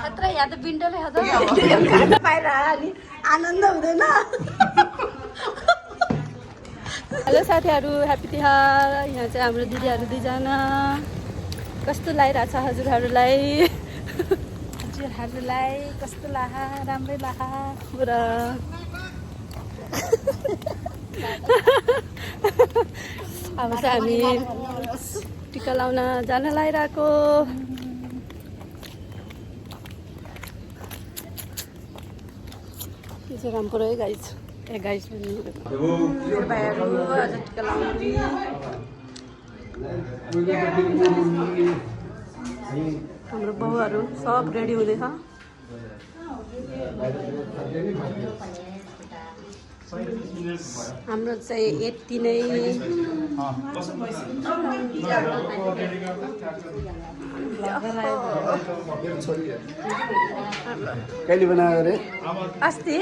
खतरा यहाँ त बिन्टोले पाएर अनि आनन्द हुँदैन। हेलो साथीहरू, ह्याप्पी तिहार। यहाँ चाहिँ हाम्रो दिदीहरू दुईजना। कस्तो लागिरहेछ हजुरहरूलाई? हजुरहरूलाई कस्तो लाहा? राम्रै लाहा पुरा। अब चाहिँ हामी टिका लाउन जान लागिरहेको। यो चाहिँ रामपुरै गाइस। ए गाइस मेरो भाइहरू आज टिका लाउनु। हाम्रो बाउहरू सब रेडी हुँदैछ। हाम्रो चाहिँ यति नै। कहिले बनायो रे? अस्ति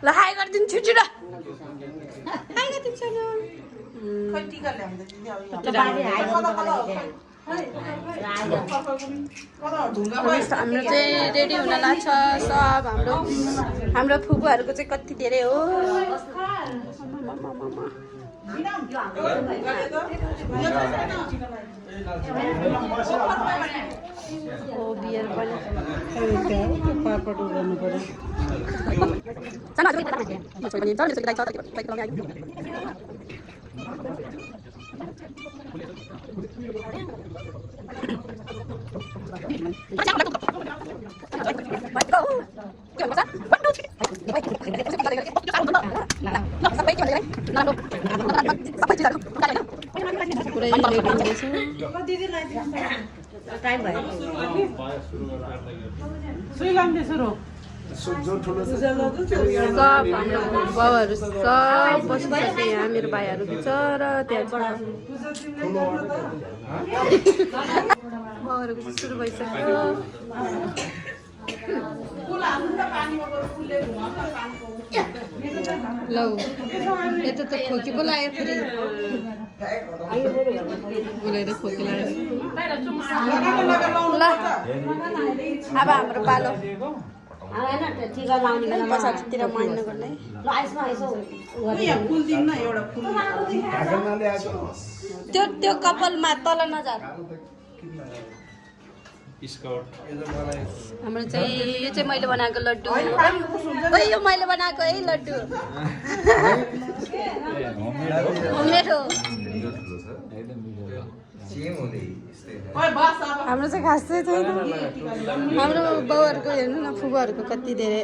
ल हाई गरिदिनु छिटो हाई गरिदिन्छ। हाम्रो चाहिँ रेडी हुन लाग्छ सब। हाम्रो फुपूहरूको चाहिँ कति धेरै हो। बियर पनि सब हाम्रो बाउहरू सब बसिसके। यहाँ मेरो भाइहरू बिचरा त्यहाँ बाउहरूको चाहिँ सुरु भइसक्यो। लौ यता त खोकी पो लाग्यो फेरि। बोलेर खोकी लाग्यो। ल अब हाम्रो पालो पछाडितिर मान्न गर्ने। त्यो कपालमा तल नजार। हाम्रो चाहिँ यो चाहिँ मैले बनाएको लड्डु। यो मैले बनाएको है लड्डु। होममेड हो। हाम्रो चाहिँ खास चाहिँ छैन। हाम्रो बाउहरूको हेर्नु न, फुपूहरूको कति धेरै।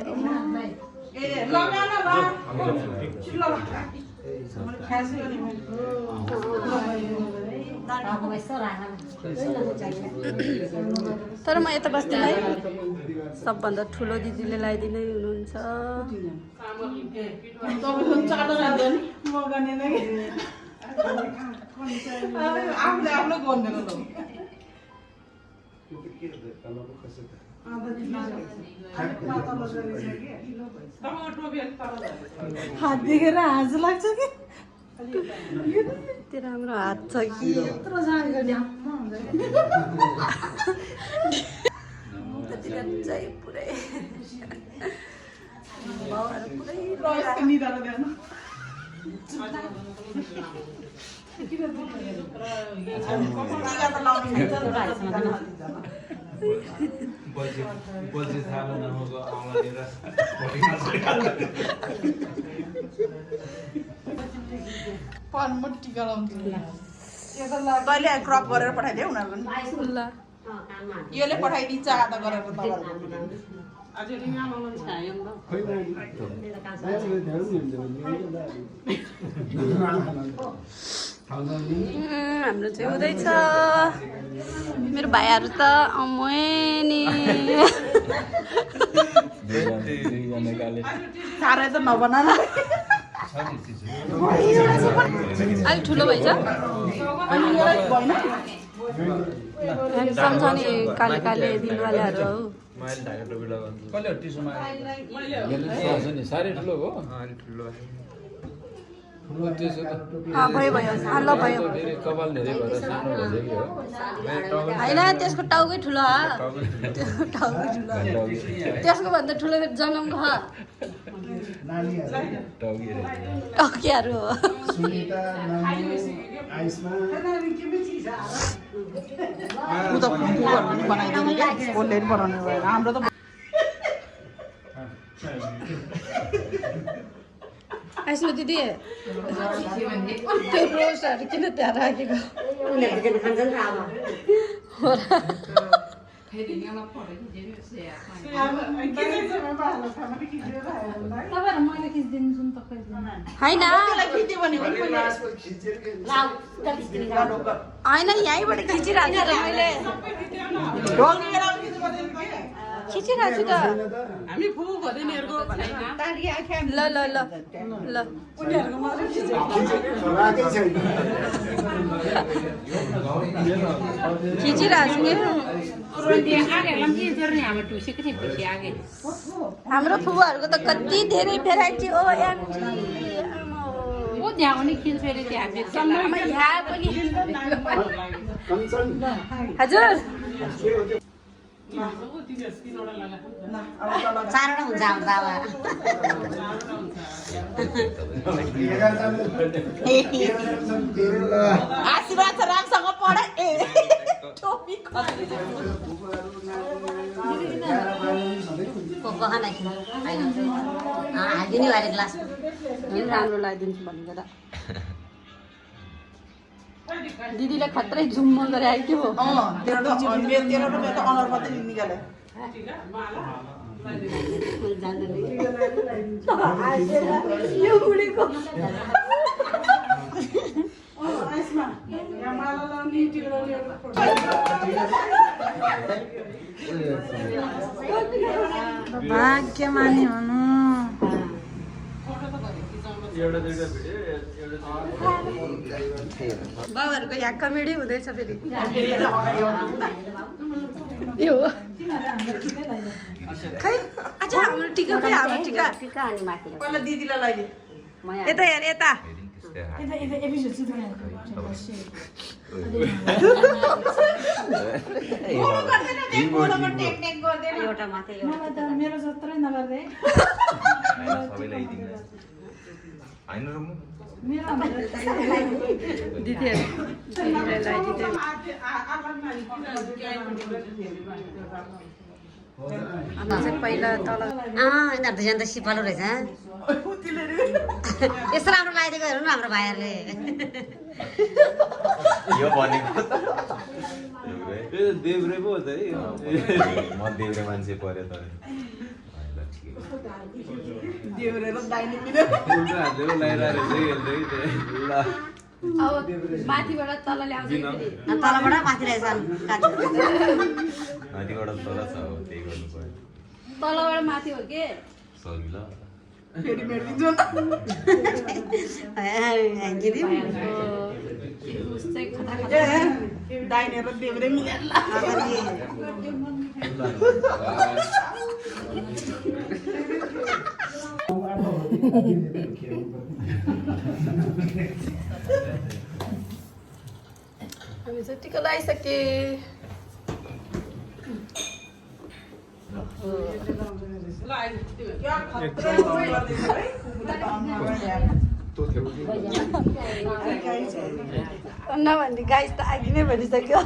तर म यता बस्दिनँ है। सबभन्दा ठुलो दिदीले लगाइदिनै हुनुहुन्छ। हात देखेर हाँस लाग्छ कि त्यो राम्रो हात छ कि यत्रो चाहिँ पुरै तैँले क्रप गरेर पठाइदियो उनीहरूको ल योले पठाइदिन्छ आधा गरेर हाम्रो चाहिँ हुँदैछ। मेरो भाइहरू त अमोनी साह्रै त नबना अलिक ठुलो भएछ। सम्झने काले काले दिलवालाहरू हौ। भयो भयो ल भयो होइन त्यसको टाउकै ठुलो टाउकै ठुलो त्यसको भन्दा ठुलो जन्मको टाउकेहरू हो बनाइदिने क्या कसले बनाउनु भएन हाम्रो त आइस्नु दिदी त्यो रोस्टहरू किन त्यहाँ राखेको होइन यहीँबाट खिचिरहेको छु मैले खिचिरहेको छु त हामी फुफु भदिनीहरुको ल ल ल ल उनीहरुको मात्रै खिचिरहेको छु हाम्रो फुपूहरूको त कति धेरै भेराइटी हो हजुर चारवटा हुन्छ हाम्रो बाबा आशीर्वाद छ रामसँग पढे हालिदिने वाले ग्लास राम्रो लगाइदिन्छु भनेको त दिदीलाई खत्रै झुम्म गरे आइक्यो तेरो त अनुहार मात्रै निकाले यो बुढीको भाग्यमानी हुनु बाबाहरूको यहाँ कमेडी हुँदैछ फेरि यो खै अच्छा हाम्रो टिका खै हाम्रो टिका पहिला दिदीलाई लगाइदिए यता हेर यता एउटा माथि मेरो जत्रै नगर्दै पहिला तल यिनीहरू दुईजना त सिपालु रहेछ यस्तो राम्रो लगाइदिएको हेर्नु न हाम्रो भाइहरूले यो भनेको देब्रे पो हो त है म देब्रे मान्छे पर्यो त अब माथिबाट तल ल्याउँदै तलबाट माथि रहेछ माथिबाट तल छ अब त्यही गर्नु पर्यो तलबाट माथि हो के सजिलो फेरि मेटिदिन्छु दाहिने र देब्रे मिलेर हामी चाहिँ टिका लगाइसके नभने गाइस त आगि नै भनिसक्यो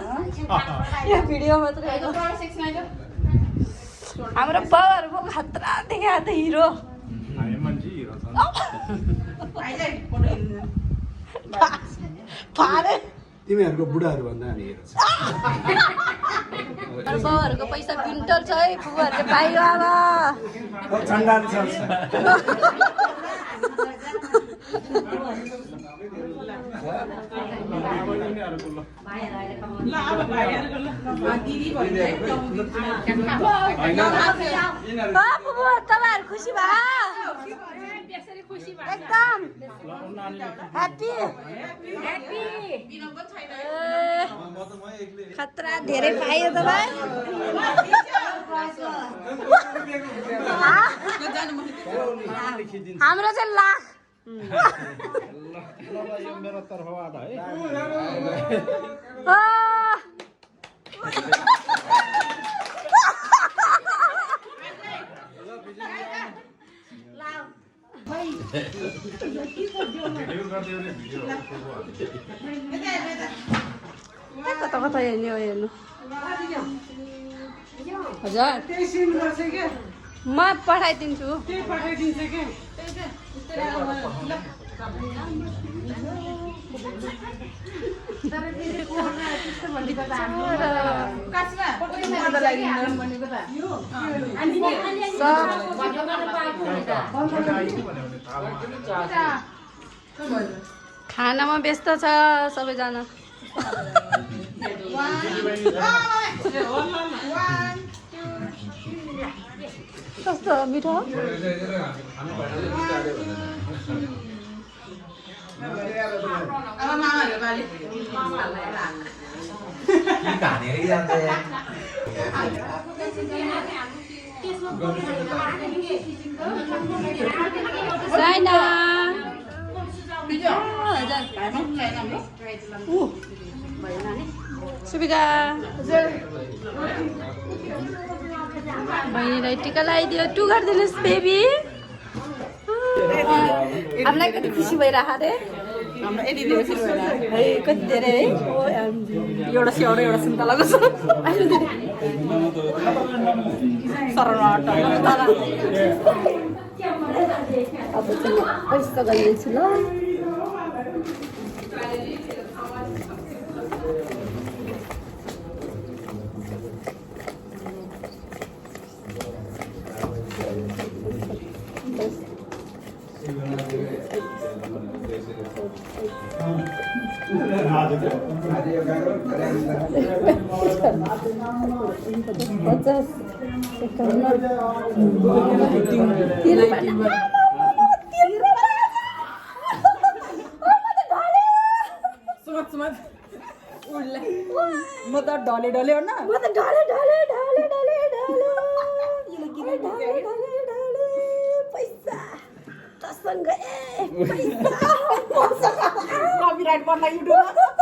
यो भिडियो मात्रै हाम्रो बाउहरूको खतरा देखा त हिरो फारे तिमीहरूको बुढाहरू भन्दा हामी हेर्छ बाउहरूको पैसा क्विन्टल छ है फुपूहरूले पाइयो अब चण्डाल छ तपाईँहरू खुसी भयो एकदम ह्याप्पी खतरा धेरै पायो तपाईँ हाम्रो चाहिँ लाख यो मेरो तर्फबाट है कता कता हेर्ने हो हेर्नु हजुर त्यही सिन गर्छ क्या म पठाइदिन्छु त्यही पठाइदिन्छ क्या खानामा व्यस्त छ सबैजना कस्तो मिठो कहानीहरू जान्छ साइना सुबिका बहिनीलाई टिका लगाइदियो टु गरिदिनुहोस् बेबी हामीलाई कति खुसी भइरहेको अरे है कति धेरै है एउटा स्याउरो एउटा सुन्तलाको छ अब चाहिँ यस्तो गरिदिन्छु ल पचास म त ढले ढले हो न म त ढले ढले ढले ढले ढले ढले ढले पैसा तसँग ए पैसा कपिराइट पर्ला युट्युबमा